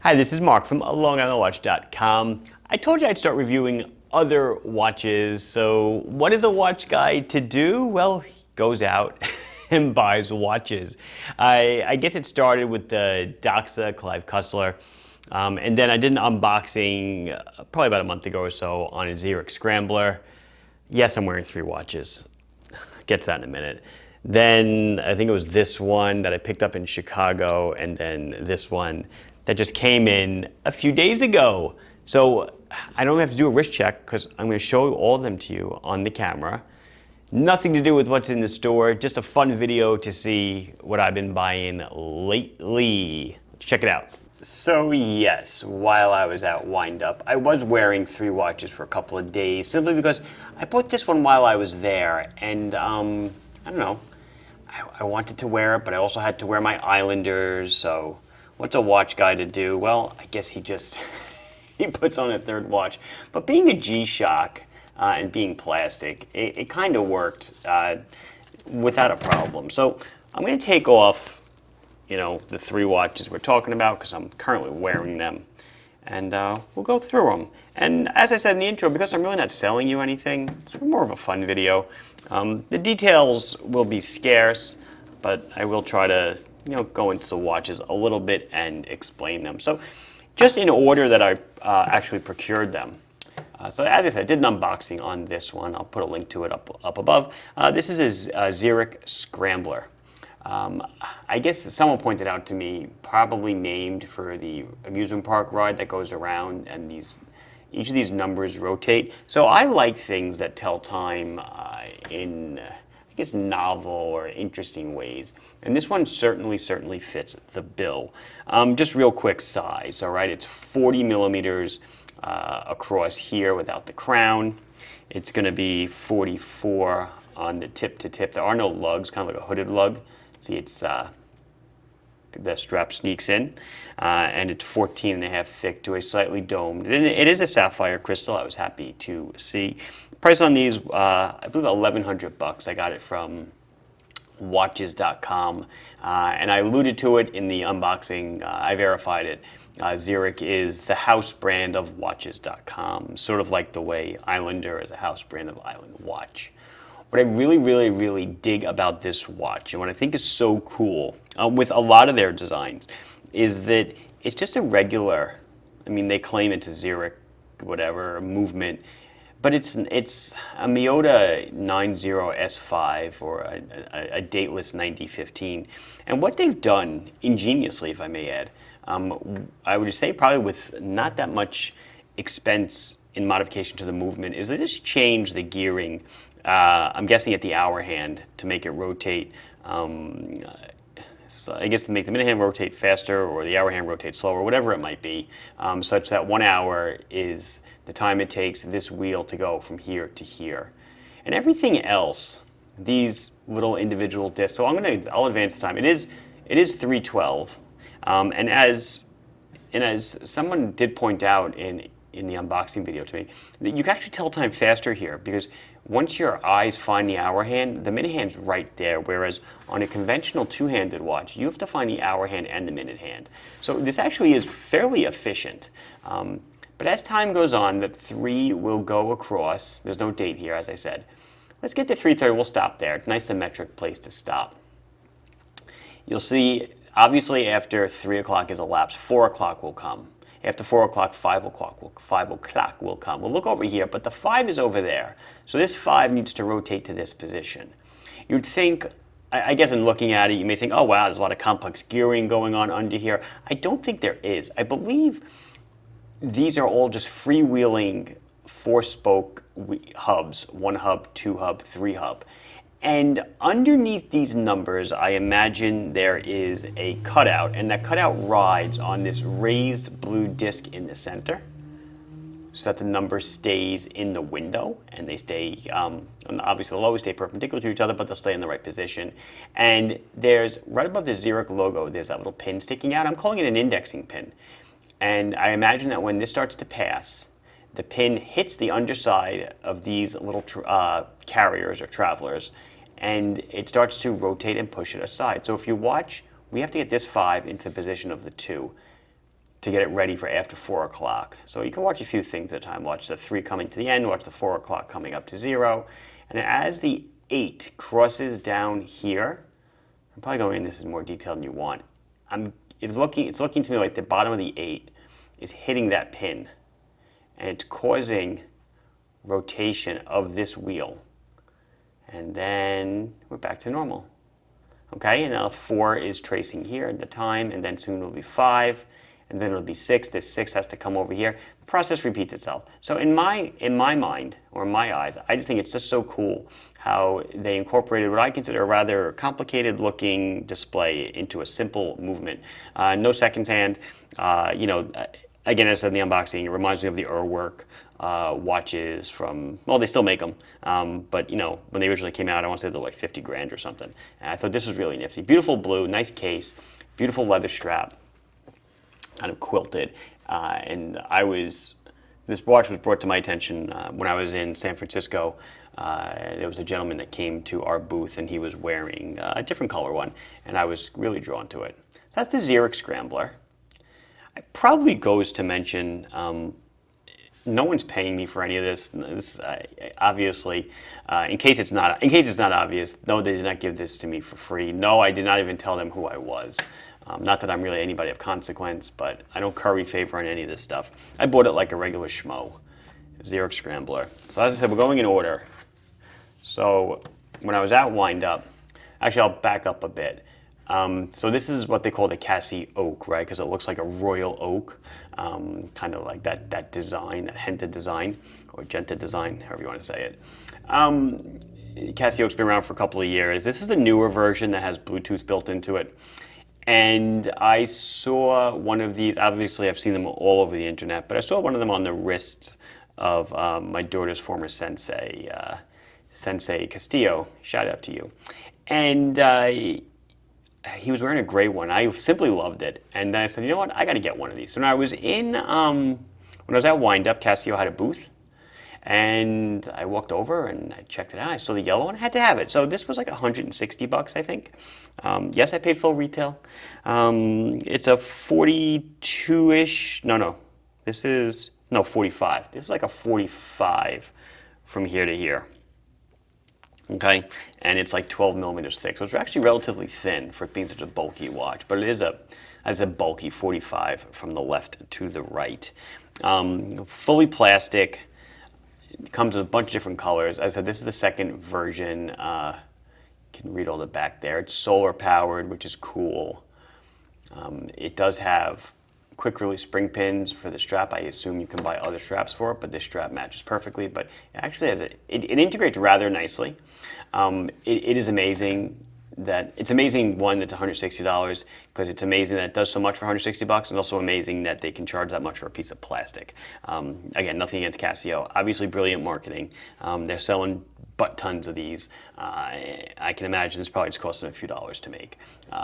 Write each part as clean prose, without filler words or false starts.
Hi, this is Mark from longonthewatch.com. I told you I'd start reviewing other watches. So what is a watch guy to do? Well, he goes out and buys watches. I guess it started with the Doxa Clive Cussler. And then I did an unboxing probably about a month ago or so on a Zeric Scrambler. Yes, I'm wearing 3 watches. Get to that in a minute. Then I think it was this one that I picked up in Chicago, and then this one that just came in a few days ago. So I don't have to do a wrist check because I'm going to show all of them to you on the camera. Nothing to do with what's in the store, just a fun video to see what I've been buying lately. Let's check it out. So yes, while I was out wind up, I was wearing 3 watches for a couple of days, simply because I bought this one while I was there, and I don't know, I wanted to wear it, but I also had to wear my Islanders, so what's a watch guy to do? Well, I guess he just, he puts on a 3rd watch. But being a G-Shock and being plastic, it kind of worked without a problem. So I'm going to take off, you know, the 3 watches we're talking about because I'm currently wearing them. And we'll go through them. And as I said in the intro, because I'm really not selling you anything, it's more of a fun video. The details will be scarce, but I will try to, you know, go into the watches a little bit and explain them. So just in order that I actually procured them. So as I said, I did an unboxing on this one. I'll put a link to it up above. This is a Zeric Scrambler. I guess someone pointed out to me, probably named for the amusement park ride that goes around, and each of these numbers rotate. So I like things that tell time in, I guess, novel or interesting ways. And this one certainly fits the bill. Just real quick size, all right? It's 40 millimeters across here without the crown. It's going to be 44 on the tip to tip. There are no lugs, kind of like a hooded lug. See, it's the strap sneaks in, and it's 14.5 thick to a slightly domed. And it is a sapphire crystal. I was happy to see. Price on these, I believe, $1,100. I got it from watches.com, and I alluded to it in the unboxing. I verified it. Zeric is the house brand of watches.com, sort of like the way Islander is a house brand of Island Watch. What I really dig about this watch, and what I think is so cool with a lot of their designs, is that it's just a regular, I mean, they claim it's a Zeric, whatever, movement, but it's a Miyota 90S5 or a dateless 9015. And what they've done, ingeniously, if I may add, I would say probably with not that much expense in modification to the movement, is they just change the gearing. I'm guessing at the hour hand to make it rotate. So I guess to make the minute hand rotate faster or the hour hand rotate slower, whatever it might be, such that 1 hour is the time it takes this wheel to go from here to here. And everything else, these little individual discs. So I'll advance the time. It is 312, and as someone did point out in the unboxing video to me, that you can actually tell time faster here, because once your eyes find the hour hand, the minute hand's right there, whereas on a conventional 2-handed watch, you have to find the hour hand and the minute hand. So this actually is fairly efficient. But as time goes on, the 3 will go across. There's no date here, as I said. Let's get to 3:30. We'll stop there. It's a nice symmetric place to stop. You'll see, obviously, after 3 o'clock is elapsed, 4 o'clock will come. After 4 o'clock, 5 o'clock will come. We'll look over here, but the 5 is over there. So this 5 needs to rotate to this position. You'd think, I guess in looking at it, you may think, oh wow, there's a lot of complex gearing going on under here. I don't think there is. I believe these are all just freewheeling 4-spoke hubs, 1 hub, 2 hub, 3 hub. And underneath these numbers, I imagine there is a cutout, and that cutout rides on this raised blue disc in the center, so that the number stays in the window, and they stay, obviously they'll always stay perpendicular to each other, but they'll stay in the right position. And there's, right above the Zeric logo, there's that little pin sticking out. I'm calling it an indexing pin. And I imagine that when this starts to pass, the pin hits the underside of these little carriers or travelers, and it starts to rotate and push it aside. So if you watch, we have to get this 5 into the position of the 2. to get it ready for after 4 o'clock. So you can watch a few things at a time. Watch the 3 coming to the end, watch the 4 o'clock coming up to 0. And as the 8 crosses down here, I'm probably going into this in more detail than you want. It's looking to me like the bottom of the 8 is hitting that pin, and it's causing rotation of this wheel. And then we're back to normal. Okay, and now 4 is tracing here at the time, and then soon it'll be 5, and then it'll be 6. This 6 has to come over here. The process repeats itself. So in my mind, or in my eyes, I just think it's just so cool how they incorporated what I consider a rather complicated looking display into a simple movement. No seconds hand. Again, as I said in the unboxing, it reminds me of the Urwerk watches from, well, they still make them, but when they originally came out, I want to say they're like 50 grand or something. And I thought this was really nifty. Beautiful blue, nice case, beautiful leather strap, kind of quilted. This watch was brought to my attention when I was in San Francisco. There was a gentleman that came to our booth, and he was wearing a different color one, and I was really drawn to it. That's the Zeric Scrambler. It probably goes to mention, no one's paying me for any of this. Obviously, in case it's not obvious, no, they did not give this to me for free. No, I did not even tell them who I was. Not that I'm really anybody of consequence, but I don't curry favor on any of this stuff. I bought it like a regular schmo. Zeric Scrambler. So as I said, we're going in order. So when I was at Wind Up, actually I'll back up a bit. So this is what they call the Casioak, right? Because it looks like a royal oak, kind of like that design, that Henta design, or Genta design, however you want to say it. Casioak's been around for a couple of years. This is the newer version that has Bluetooth built into it. And I saw one of these, obviously I've seen them all over the internet, but I saw one of them on the wrist of my daughter's former sensei, Sensei Casio. Shout out to you. And he was wearing a gray one. I simply loved it. And then I said, you know what, I got to get one of these. So when I was when I was at Wind Up, Casio had a booth. And I walked over and I checked it out. I saw the yellow and I had to have it. So this was like $160, I think. Yes, I paid full retail. It's a 42-ish. This is 45. This is like a 45 from here to here. Okay, and it's like 12 millimeters thick. So it's actually relatively thin for it being such a bulky watch. But it is a bulky 45 from the left to the right. Fully plastic. It comes in a bunch of different colors. As I said, this is the second version. You can read all the back there. It's solar powered, which is cool. It does have quick release spring pins for the strap. I assume you can buy other straps for it, but this strap matches perfectly. But it actually has it integrates rather nicely. It is amazing that it's amazing, one, that's $160, because it's amazing that it does so much for $160, and also amazing that they can charge that much for a piece of plastic. Again, nothing against Casio. Obviously, brilliant marketing. They're selling butt tons of these. I can imagine it's probably just cost them a few dollars to make.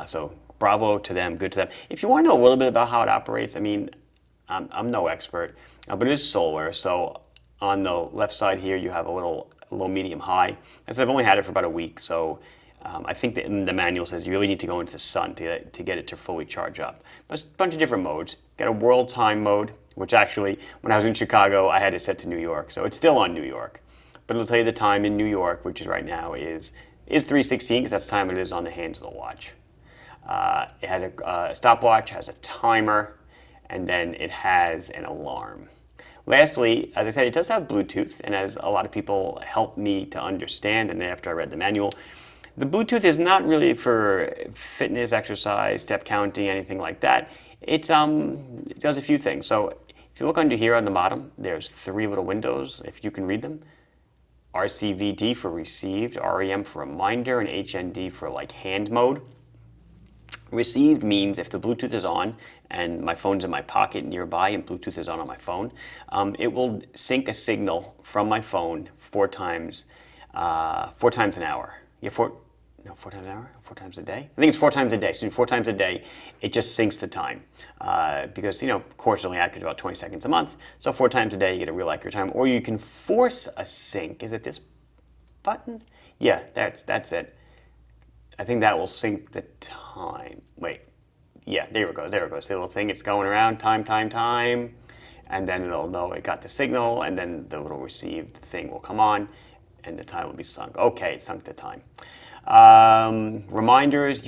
So bravo to them, good to them. If you want to know a little bit about how it operates, I mean, I'm no expert, but it is solar. So on the left side here, you have a little medium, high. I said I've only had it for about a week, so I think that the manual says you really need to go into the sun to get it to fully charge up. But it's a bunch of different modes. Got a world time mode, which actually, when I was in Chicago, I had it set to New York. So it's still on New York. But it'll tell you the time in New York, which is right now, is 3:16, because that's the time it is on the hands of the watch. It has a stopwatch, has a timer, and then it has an alarm. Lastly, as I said, it does have Bluetooth, and as a lot of people helped me to understand, and after I read the manual, the Bluetooth is not really for fitness, exercise, step counting, anything like that. It does a few things. So if you look under here on the bottom, there's 3 little windows, if you can read them. RCVD for received, REM for reminder, and HND for like hand mode. Received means if the Bluetooth is on and my phone's in my pocket nearby and Bluetooth is on my phone, it will sync a signal from my phone 4 times an hour. Yeah, 4 times an hour? 4 times a day? I think it's 4 times a day. So 4 times a day, it just syncs the time. Because, of course, it's only accurate about 20 seconds a month. So 4 times a day, you get a real accurate time. Or you can force a sync. Is it this button? Yeah, that's it. I think that will sync the time. Wait. Yeah, there it goes, there it goes. The little thing, it's going around, time, and then it'll know it got the signal, and then the little received thing will come on, and the time will be sunk. Okay, it sunk the time. Reminders,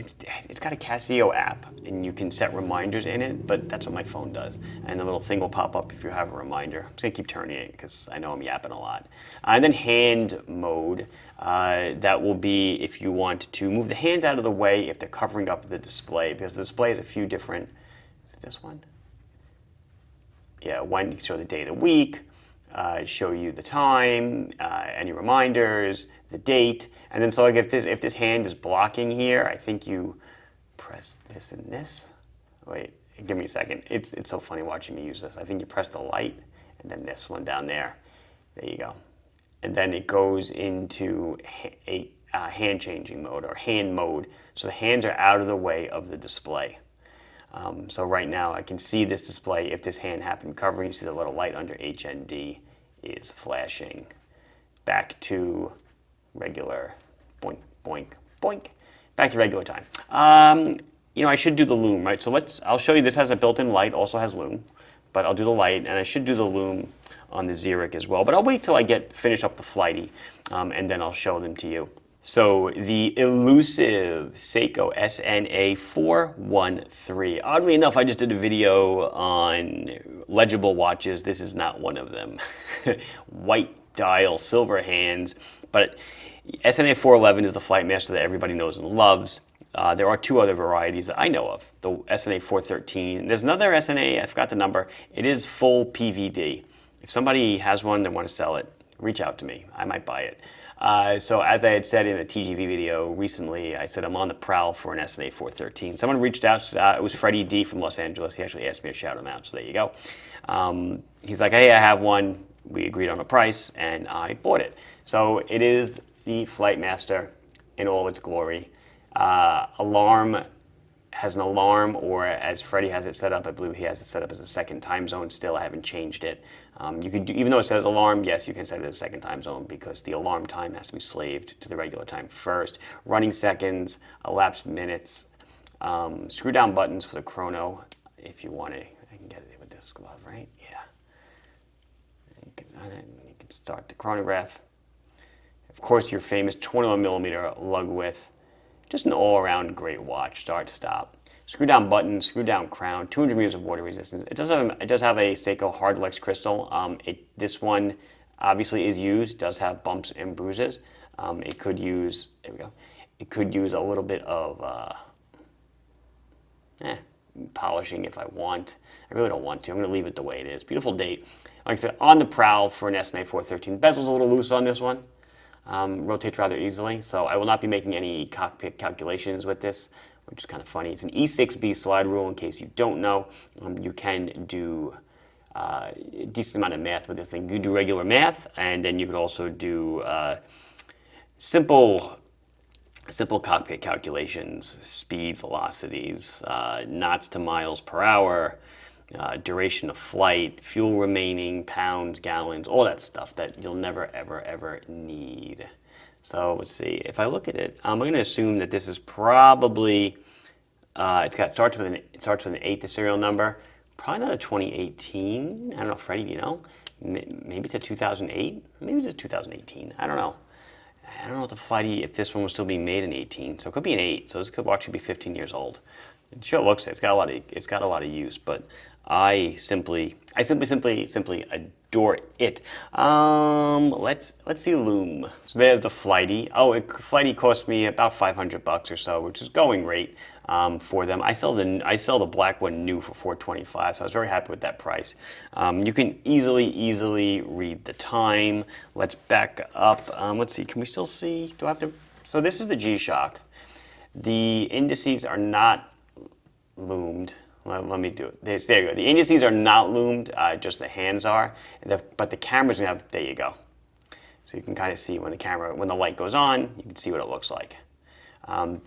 it's got a Casio app, and you can set reminders in it, but that's what my phone does. And the little thing will pop up if you have a reminder. I'm just gonna keep turning it because I know I'm yapping a lot. And then hand mode, that will be if you want to move the hands out of the way if they're covering up the display, because the display has a few different, is it this one? Yeah, one, you show the day of the week, show you the time, any reminders, the date, and then so like if this hand is blocking here, I think you press this and this. Wait, give me a second. It's so funny watching me use this. I think you press the light and then this one down there. There you go. And then it goes into a hand changing mode or hand mode. So the hands are out of the way of the display. So right now I can see this display. If this hand happened covering, you see the little light under HND is flashing. Back to regular, boink, boink, boink. Back to regular time. You know, I should do the loom, right? So I'll show you, this has a built-in light, also has loom, but I'll do the light, and I should do the loom on the Zeric as well. But I'll wait till I finish up the Flighty, and then I'll show them to you. So the elusive Seiko SNA413. Oddly enough, I just did a video on legible watches. This is not one of them. White dial, silver hands, but SNA411 is the Flightmaster that everybody knows and loves. There are two other varieties that I know of. The SNA413. There's another SNA, I forgot the number. It is full PVD. If somebody has one that want to sell it, reach out to me. I might buy it. So as I had said in a TGV video recently, I said I'm on the prowl for an SNA413. Someone reached out, it was Freddie D from Los Angeles. He actually asked me to shout him out, so there you go. He's like, hey, I have one. We agreed on a price, and I bought it. So it is the Flightmaster in all its glory. Alarm has an alarm, or as Freddie has it set up, I believe he has it set up as a second time zone still. I haven't changed it. You could do, even though it says alarm, yes, you can set it as a second time zone because the alarm time has to be slaved to the regular time first. Running seconds, elapsed minutes, screw down buttons for the chrono if you want to. I can get it with this glove, right? Yeah. You can start the chronograph. Of course, your famous 21mm lug width. Just an all-around great watch, start to stop. Screw down button, screw down crown, 200 meters of water resistance. It does have a Seiko Hardlex crystal. This one obviously is used, does have bumps and bruises. It could use, there we go. It could use a little bit of polishing if I want. I really don't want to. I'm going to leave it the way it is. Beautiful date. Like I said, on the prowl for an SNA413. Bezel's a little loose on this one. Rotates rather easily, so I will not be making any cockpit calculations with this, which is kind of funny. It's an E6B slide rule, in case you don't know. You can do a decent amount of math with this thing. You can do regular math, and then you could also do simple cockpit calculations, speed, velocities, knots to miles per hour, duration of flight, fuel remaining, pounds, gallons, all that stuff that you'll never, ever, ever need. So let's see. If I look at it, I'm going to assume that this is probably, it starts with an 8, the serial number. Probably not a 2018. I don't know, Freddie, do you know? Maybe it's a 2008. Maybe it's a 2018. I don't know. I don't know if this one was still being made in 18. So it could be an 8. So this could actually be 15 years old. It sure looks it. It's got a lot of use, but I simply adore it. Let's see loom. So there's the Flighty. Oh, Flighty cost me about $500 or so, which is going rate for them. I sell the black one new for $425, so I was very happy with that price. You can easily read the time. Let's back up. Let's see. Can we still see? Do I have to? So this is the G-Shock. The indices are not loomed. Let me do it. There you go. The indices are not loomed, just the hands are. But the camera's gonna have, there you go. So you can kind of see when the light goes on, you can see what it looks like.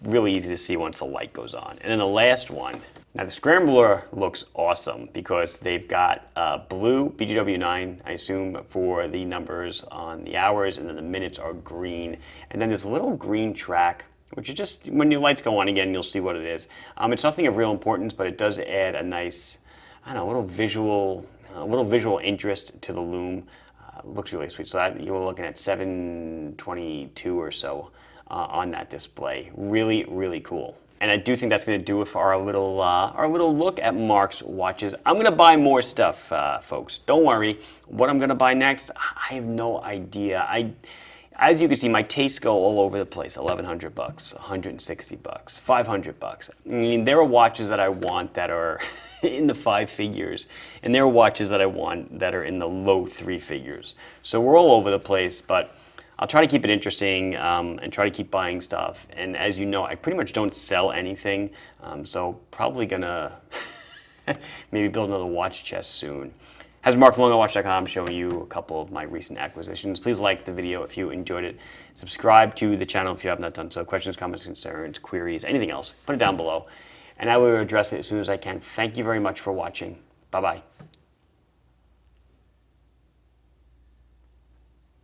Really easy to see once the light goes on. And then the last one. Now the Scrambler looks awesome because they've got blue BGW9, I assume, for the numbers on the hours, and then the minutes are green. And then this little green track which is just, when the lights go on again, you'll see what it is. It's nothing of real importance, but it does add a nice, I don't know, a little visual interest to the loom. Looks really sweet. So that you were looking at 722 or so on that display. Really, really cool. And I do think that's going to do it for our little look at Mark's watches. I'm going to buy more stuff, folks. Don't worry. What I'm going to buy next, I have no idea. As you can see, my tastes go all over the place. $1,100, $160, $500. I mean, there are watches that I want that are in the 5 figures, and there are watches that I want that are in the low 3 figures. So we're all over the place, but I'll try to keep it interesting and try to keep buying stuff. And as you know, I pretty much don't sell anything, so probably gonna maybe build another watch chest soon. As Mark from LongOnWatch.com, showing you a couple of my recent acquisitions. Please like the video if you enjoyed it. Subscribe to the channel if you have not done so. Questions, comments, concerns, queries, anything else, put it down below, and I will address it as soon as I can. Thank you very much for watching. Bye-bye.